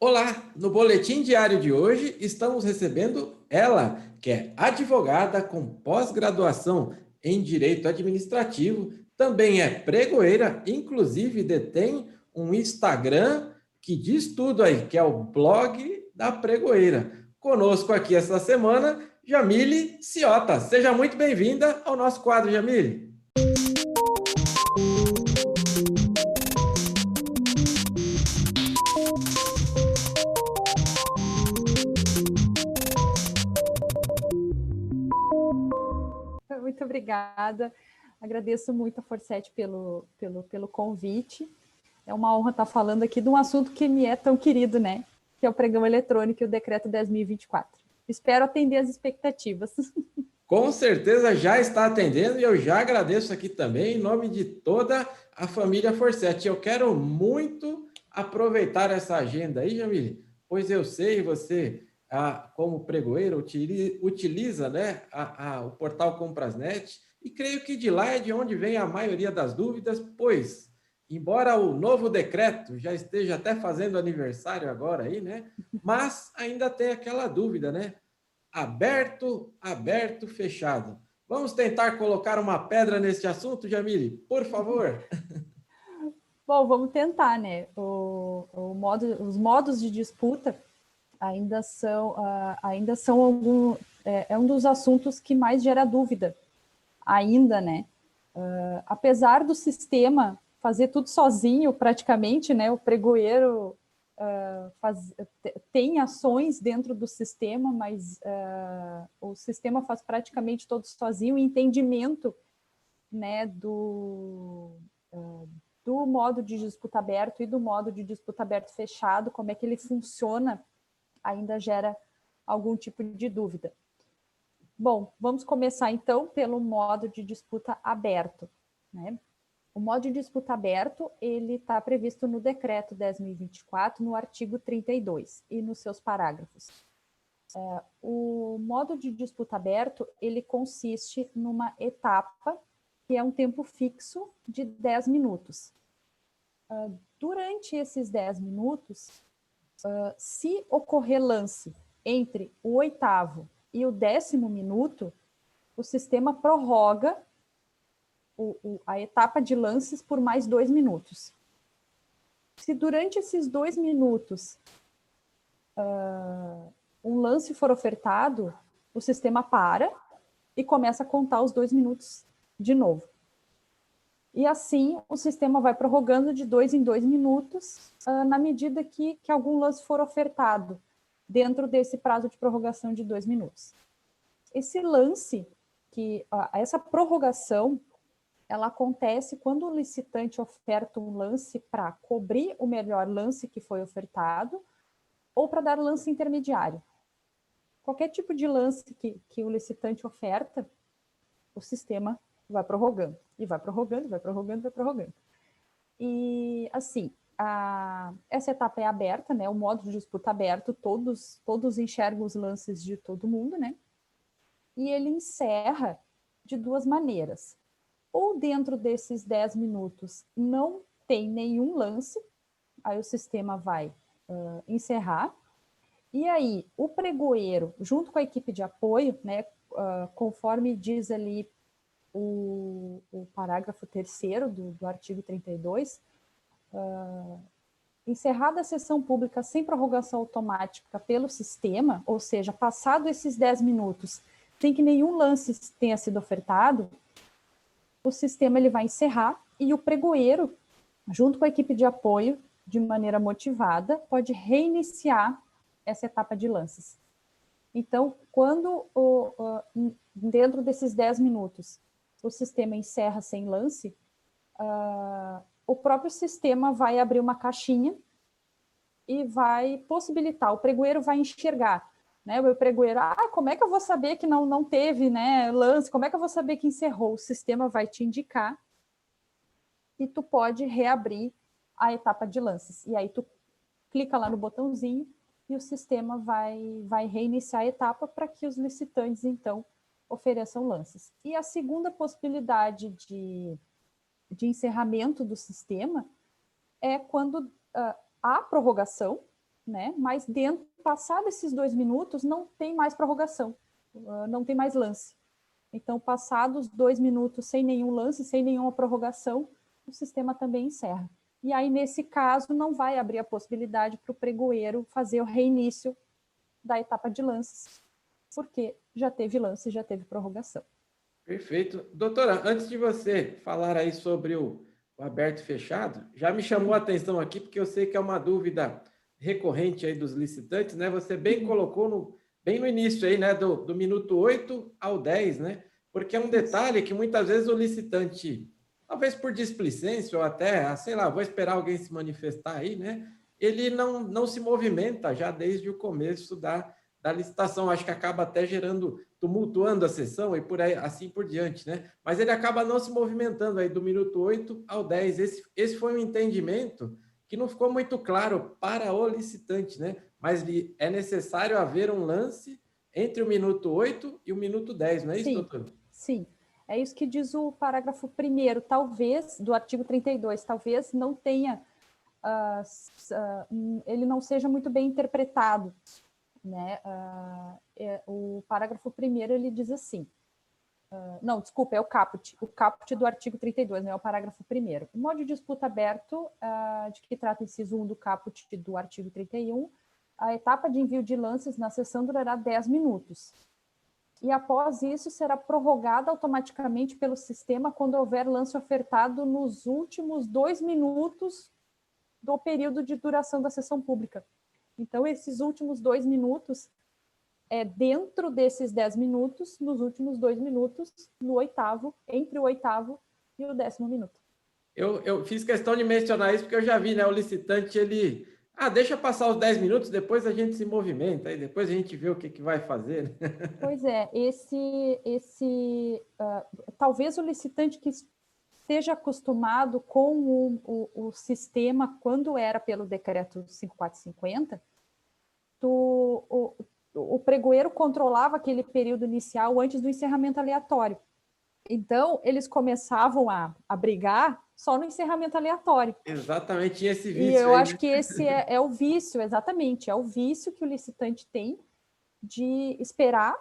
Olá, no boletim diário de hoje estamos recebendo ela, que é advogada com pós-graduação em Direito Administrativo, também é pregoeira, inclusive detém um Instagram que diz tudo aí, que é o blog da pregoeira. Conosco aqui essa semana, Jamile Ciota. Seja muito bem-vinda ao nosso quadro, Jamile. Muito obrigada. Agradeço muito a Forsete pelo convite. É uma honra estar falando aqui de um assunto que me é tão querido, né? Que é o pregão eletrônico e o decreto 10.024. Espero atender as expectativas. Com certeza já está atendendo e eu já agradeço aqui também em nome de toda a família Forsete. Eu quero muito aproveitar essa agenda aí, Jamile, pois eu sei você, como pregoeiro, utiliza, né, o portal Comprasnet e creio que de lá é de onde vem a maioria das dúvidas, pois, embora o novo decreto já esteja até fazendo aniversário agora aí, né, mas ainda tem aquela dúvida, né? Aberto, aberto, fechado. Vamos tentar colocar uma pedra neste assunto, Jamile, por favor? Bom, vamos tentar, né? Os modos de disputa ainda são é um dos assuntos que mais gera dúvida, ainda, né? Apesar do sistema fazer tudo sozinho, praticamente, né? O pregoeiro tem ações dentro do sistema, mas o sistema faz praticamente todo sozinho. O entendimento, né, do modo de disputa aberto e do modo de disputa aberto fechado, como é que ele funciona, ainda gera algum tipo de dúvida. Bom, vamos começar então pelo modo de disputa aberto, né? O modo de disputa aberto, ele está previsto no decreto 10.024, no artigo 32 e nos seus parágrafos. O modo de disputa aberto, ele consiste numa etapa que é um tempo fixo de 10 minutos. Durante esses 10 minutos, se ocorrer lance entre o 8º e o 10º minuto, o sistema prorroga a etapa de lances por mais 2 minutos. Se durante esses 2 minutos um lance for ofertado, o sistema para e começa a contar os 2 minutos de novo. E assim o sistema vai prorrogando de 2 em 2 minutos, na medida que algum lance for ofertado dentro desse prazo de prorrogação de 2 minutos. Esse lance, essa prorrogação, ela acontece quando o licitante oferta um lance para cobrir o melhor lance que foi ofertado ou para dar lance intermediário. Qualquer tipo de lance que o licitante oferta, o sistema vai prorrogando, e vai prorrogando, vai prorrogando, vai prorrogando. E, assim, essa etapa é aberta, né? O modo de disputa aberto, todos enxergam os lances de todo mundo, né? E ele encerra de 2 maneiras. Ou dentro desses 10 minutos não tem nenhum lance, aí o sistema vai encerrar, e aí o pregoeiro, junto com a equipe de apoio, né, conforme diz ali o parágrafo 3º do artigo 32, encerrada a sessão pública sem prorrogação automática pelo sistema, ou seja, passado esses 10 minutos, sem que nenhum lance tenha sido ofertado, o sistema ele vai encerrar e o pregoeiro, junto com a equipe de apoio, de maneira motivada, pode reiniciar essa etapa de lances. Então, quando dentro desses 10 minutos o sistema encerra sem lance, o próprio sistema vai abrir uma caixinha e vai possibilitar, o pregoeiro vai enxergar, né? O pregoeiro, como é que eu vou saber que não teve, né, lance? Como é que eu vou saber que encerrou? O sistema vai te indicar e tu pode reabrir a etapa de lances. E aí tu clica lá no botãozinho e o sistema vai reiniciar a etapa para que os licitantes, então, ofereçam lances. E a segunda possibilidade de encerramento do sistema é quando há prorrogação, né? Mas passado esses 2 minutos, não tem mais prorrogação, não tem mais lance. Então, passados 2 minutos sem nenhum lance, sem nenhuma prorrogação, o sistema também encerra. E aí, nesse caso, não vai abrir a possibilidade para o pregoeiro fazer o reinício da etapa de lances, porque já teve lance, já teve prorrogação. Perfeito. Doutora, antes de você falar aí sobre o aberto e fechado, já me chamou a atenção aqui, porque eu sei que é uma dúvida recorrente aí dos licitantes, né? Você bem colocou bem no início aí, né? Do minuto 8 ao 10, né? Porque é um detalhe que muitas vezes o licitante, talvez por displicência ou até, sei lá, vou esperar alguém se manifestar aí, né? Ele não se movimenta já desde o começo da licitação, acho que acaba até tumultuando a sessão e por aí, assim por diante, né? Mas ele acaba não se movimentando aí do minuto 8 ao 10. Esse foi um entendimento que não ficou muito claro para o licitante, né? Mas é necessário haver um lance entre o minuto 8 e o minuto 10, não é isso, doutor? Sim. É isso que diz o parágrafo 1º, talvez, do artigo 32, talvez não tenha, ele não seja muito bem interpretado, né? O parágrafo 1º, ele diz assim, não, desculpa, é o caput do artigo 32, não é o parágrafo 1º. O modo de disputa aberto, de que trata o inciso 1 do caput do artigo 31, a etapa de envio de lances na sessão durará 10 minutos. E após isso será prorrogada automaticamente pelo sistema quando houver lance ofertado nos últimos 2 minutos do período de duração da sessão pública. Então, esses últimos 2 minutos dentro desses 10 minutos, nos últimos 2 minutos, no oitavo, entre o oitavo e o 10º minuto. Eu fiz questão de mencionar isso porque eu já vi, né? O licitante, ele... deixa passar os 10 minutos, depois a gente se movimenta, aí depois a gente vê o que vai fazer. Pois é, talvez o licitante que esteja acostumado com o sistema, quando era pelo decreto 5450, o pregoeiro controlava aquele período inicial antes do encerramento aleatório. Então, eles começavam a brigar só no encerramento aleatório. Exatamente, tinha esse vício. E eu acho que esse é o vício, exatamente, é o vício que o licitante tem de esperar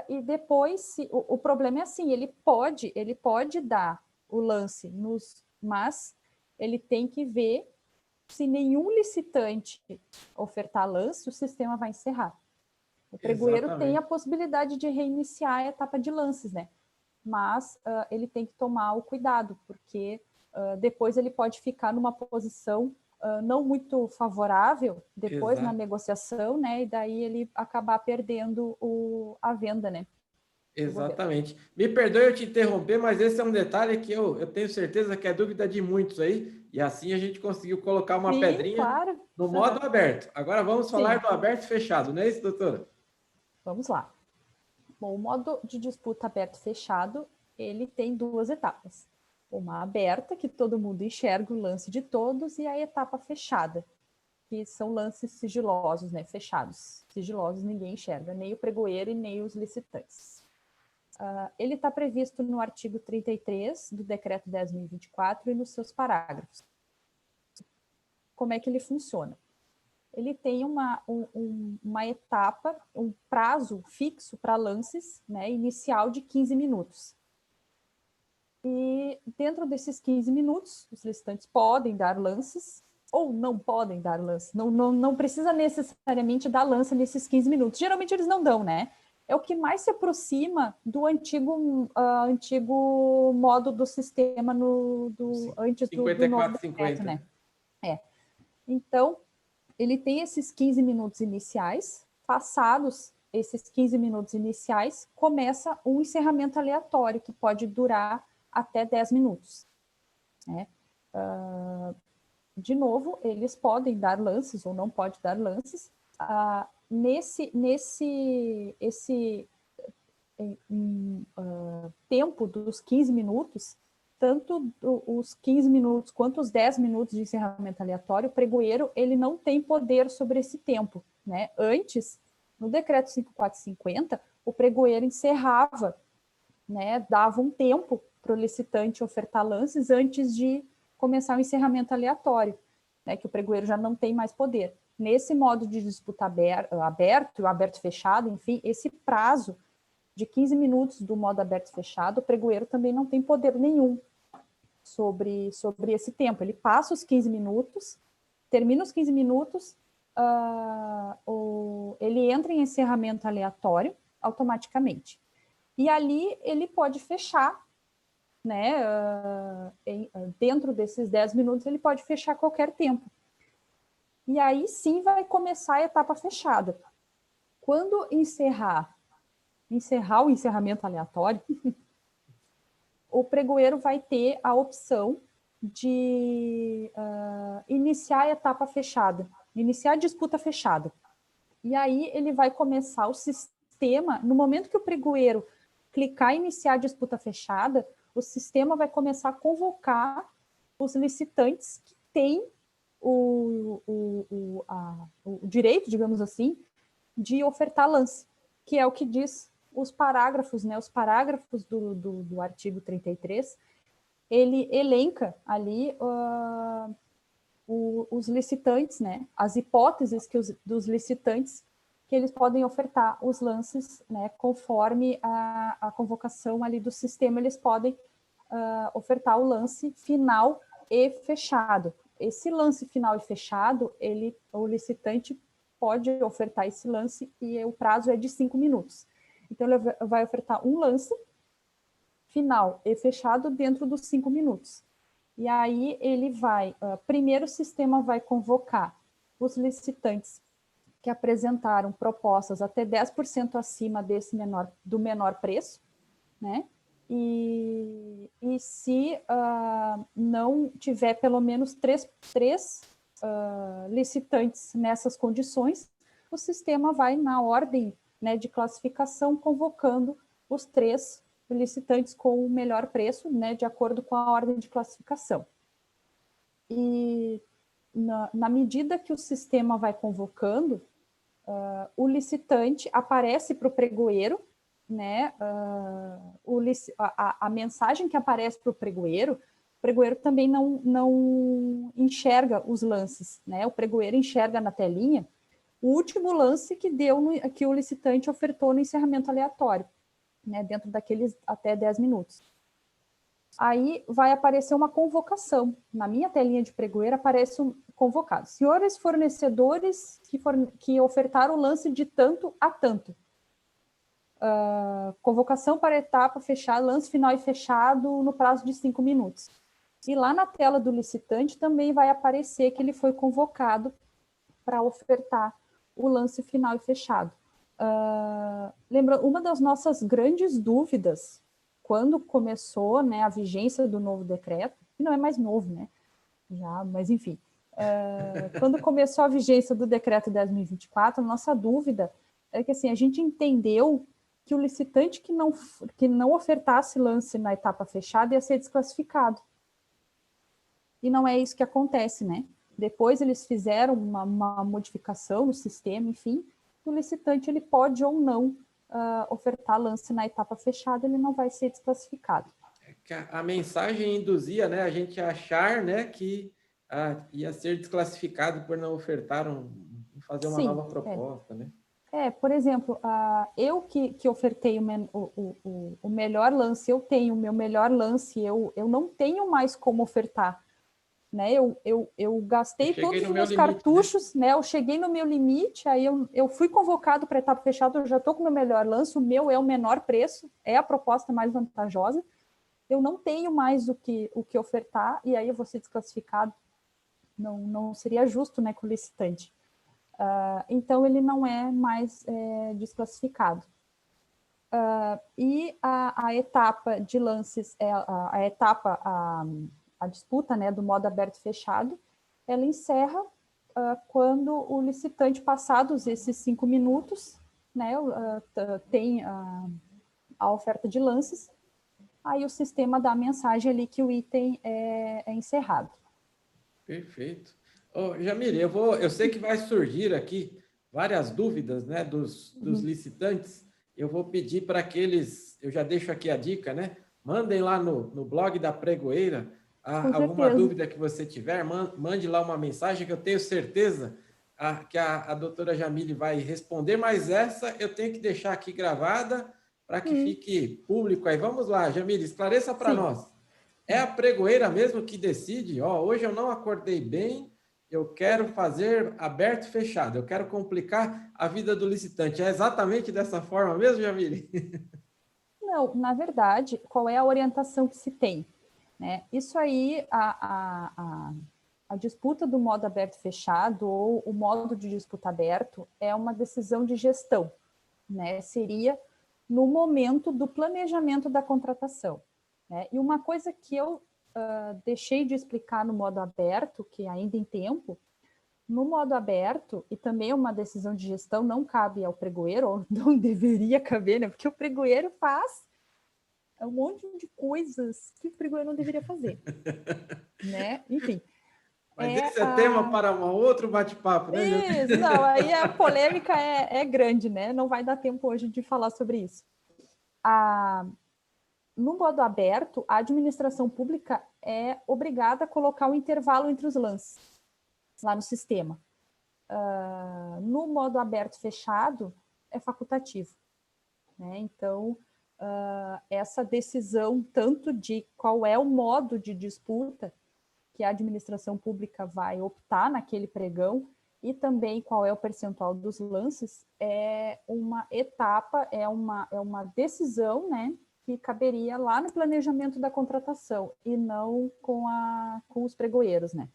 e depois, o problema é assim, ele pode dar o lance, mas ele tem que ver se nenhum licitante ofertar lance, o sistema vai encerrar. O pregoeiro tem a possibilidade de reiniciar a etapa de lances, né? Mas ele tem que tomar o cuidado, porque depois ele pode ficar numa posição não muito favorável depois na negociação, né? E daí ele acabar perdendo a venda, né? Exatamente. Me perdoe eu te interromper, mas esse é um detalhe que eu tenho certeza que é dúvida de muitos aí, e assim a gente conseguiu colocar uma pedrinha no modo aberto. Agora vamos falar do aberto e fechado, não é isso, doutora? Vamos lá. Bom, o modo de disputa aberto e fechado, ele tem 2 etapas. Uma aberta, que todo mundo enxerga o lance de todos, e a etapa fechada, que são lances sigilosos, né? Fechados. Sigilosos ninguém enxerga, nem o pregoeiro e nem os licitantes. Ele está previsto no artigo 33 do Decreto 10.024 e nos seus parágrafos. Como é que ele funciona? Ele tem uma etapa, um prazo fixo para lances, né, inicial de 15 minutos. E dentro desses 15 minutos, os licitantes podem dar lances ou não podem dar lances. Não precisa necessariamente dar lance nesses 15 minutos. Geralmente eles não dão, né? É o que mais se aproxima do antigo modo do sistema antes do novo decreto, né? Então, ele tem esses 15 minutos iniciais. Passados esses 15 minutos iniciais, começa um encerramento aleatório, que pode durar até 10 minutos. Né? De novo, eles podem dar lances ou não podem dar lances. Esse tempo dos 15 minutos, tanto os 15 minutos quanto os 10 minutos de encerramento aleatório, o pregoeiro ele não tem poder sobre esse tempo. Né? Antes, no decreto 5450, o pregoeiro encerrava, né, dava um tempo para o licitante ofertar lances antes de começar o encerramento aleatório. né, que o pregoeiro já não tem mais poder. Nesse modo de disputa aberto, o aberto fechado, enfim, esse prazo de 15 minutos do modo aberto fechado, o pregoeiro também não tem poder nenhum sobre esse tempo. Ele passa os 15 minutos, termina os 15 minutos, ele entra em encerramento aleatório automaticamente. E ali ele pode fechar, né, dentro desses 10 minutos, ele pode fechar qualquer tempo. E aí sim vai começar a etapa fechada. Quando encerrar o encerramento aleatório, o pregoeiro vai ter a opção de iniciar a etapa fechada, iniciar a disputa fechada. E aí ele vai começar o sistema, no momento que o pregoeiro clicar em iniciar a disputa fechada, o sistema vai começar a convocar os licitantes que têm o direito, digamos assim, de ofertar lance, que é o que diz os parágrafos, né? Os parágrafos do artigo 33, ele elenca ali os licitantes, né? As hipóteses dos licitantes que eles podem ofertar os lances, né? Conforme a convocação ali do sistema, eles podem ofertar o lance final e fechado. Esse lance final e fechado, o licitante pode ofertar esse lance e o prazo é de 5 minutos. Então, ele vai ofertar um lance final e fechado dentro dos 5 minutos. E aí ele vai, primeiro o sistema vai convocar os licitantes que apresentaram propostas até 10% acima do menor preço, né? E se não tiver pelo menos três licitantes nessas condições, o sistema vai na ordem, né, de classificação, convocando os 3 licitantes com o melhor preço, né, de acordo com a ordem de classificação. E na medida que o sistema vai convocando, o licitante aparece para o pregoeiro, né, a mensagem que aparece para o pregoeiro também não enxerga os lances, né? O pregoeiro enxerga na telinha o último lance que o licitante ofertou no encerramento aleatório, né, dentro daqueles até 10 minutos. Aí vai aparecer uma convocação. Na minha telinha de pregoeiro aparece um convocado. Senhores fornecedores que ofertaram o lance de tanto a tanto. Convocação para etapa fechada, lance final e fechado no prazo de 5 minutos. E lá na tela do licitante também vai aparecer que ele foi convocado para ofertar o lance final e fechado. Lembra, uma das nossas grandes dúvidas quando começou, né, a vigência do novo decreto, que não é mais novo, né? Já, mas enfim. Quando começou a vigência do decreto 10.024, a nossa dúvida é que assim, a gente entendeu que o licitante que não ofertasse lance na etapa fechada ia ser desclassificado. E não é isso que acontece, né? Depois eles fizeram uma modificação no sistema, enfim, o licitante ele pode ou não ofertar lance na etapa fechada, ele não vai ser desclassificado. A mensagem induzia, né, a gente a achar, né, que ia ser desclassificado por não ofertar fazer uma nova proposta, né? Por exemplo, eu que ofertei o melhor lance, eu tenho o meu melhor lance, eu não tenho mais como ofertar. Né? Eu gastei todos os meus cartuchos, né? Eu cheguei no meu limite, aí eu fui convocado para a etapa fechada, eu já estou com o meu melhor lance, o meu é o menor preço, é a proposta mais vantajosa, eu não tenho mais o que ofertar, e aí eu vou ser desclassificado. Não seria justo, né, com o licitante. Então, ele não é mais desclassificado. E a etapa de lances, a disputa, né, do modo aberto e fechado, ela encerra quando o licitante, passados esses 5 minutos, né, tem a oferta de lances, aí o sistema dá a mensagem ali que o item é encerrado. Perfeito. Jamile, eu sei que vai surgir aqui várias dúvidas, né, dos licitantes. Eu vou pedir para que eles, eu já deixo aqui a dica, né, mandem lá no blog da Pregoeira Alguma dúvida que você tiver, mande lá uma mensagem que eu tenho certeza que a doutora Jamile vai responder, mas essa eu tenho que deixar aqui gravada para que fique público aí. Vamos lá, Jamile, esclareça para nós. É a pregoeira mesmo que decide? Hoje eu não acordei bem, eu quero fazer aberto e fechado, eu quero complicar a vida do licitante. É exatamente dessa forma mesmo, Jamile? Não, na verdade, qual é a orientação que se tem? Né? Isso aí, a disputa do modo aberto e fechado, ou o modo de disputa aberto, é uma decisão de gestão, né? Seria no momento do planejamento da contratação. Né? E uma coisa que eu deixei de explicar no modo aberto, que ainda em tempo, no modo aberto, e também uma decisão de gestão não cabe ao pregoeiro, ou não deveria caber, né? Porque o pregoeiro faz um monte de coisas que o pregoeiro não deveria fazer. Né? Enfim. Mas esse é tema para um outro bate-papo, né? Isso, não, aí a polêmica é grande, né? Não vai dar tempo hoje de falar sobre isso. No modo aberto, a administração pública é obrigada a colocar um intervalo entre os lances lá no sistema. No modo aberto fechado, é facultativo. Né? Então, essa decisão, tanto de qual é o modo de disputa que a administração pública vai optar naquele pregão, e também qual é o percentual dos lances, é uma etapa, é uma decisão, né, que caberia lá no planejamento da contratação, e não com os pregoeiros, né?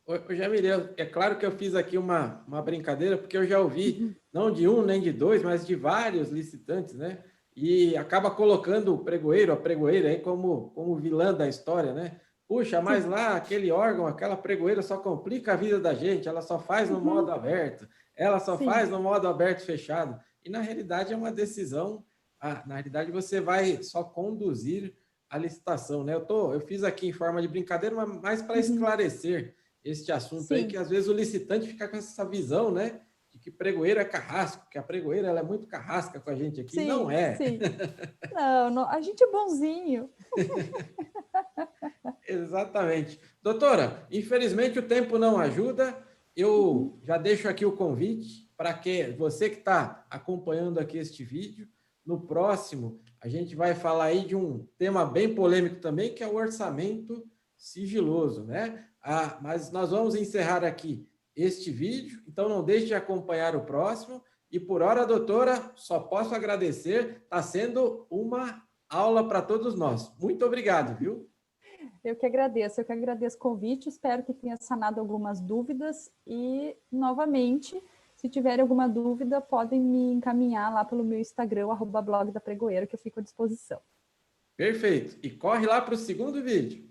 Ô, Jamile, é claro que eu fiz aqui uma brincadeira, porque eu já ouvi, não de um nem de dois, mas de vários licitantes, né? E acaba colocando o pregoeiro, a pregoeira aí como vilã da história, né? Puxa, mas lá aquele órgão, aquela pregoeira só complica a vida da gente, ela só faz no modo aberto, ela só faz no modo aberto e fechado. E na realidade é uma decisão, na realidade você vai só conduzir a licitação, né? Eu fiz aqui em forma de brincadeira, mas mais para esclarecer este assunto aí, que às vezes o licitante fica com essa visão, né? De que pregoeiro é carrasco, que a pregoeira ela é muito carrasca com a gente aqui. Sim, não é. Sim. Não, a gente é bonzinho. Exatamente. Doutora, infelizmente o tempo não ajuda. Eu já deixo aqui o convite para que você que está acompanhando aqui este vídeo, no próximo a gente vai falar aí de um tema bem polêmico também, que é o orçamento sigiloso, né? Mas nós vamos encerrar aqui este vídeo, então não deixe de acompanhar o próximo. E por hora, doutora, só posso agradecer, está sendo uma aula para todos nós. Muito obrigado, viu? Eu que agradeço o convite, espero que tenha sanado algumas dúvidas e, novamente, se tiver alguma dúvida, podem me encaminhar lá pelo meu Instagram, @blog da Pregoeira, que eu fico à disposição. Perfeito. E corre lá para o segundo vídeo.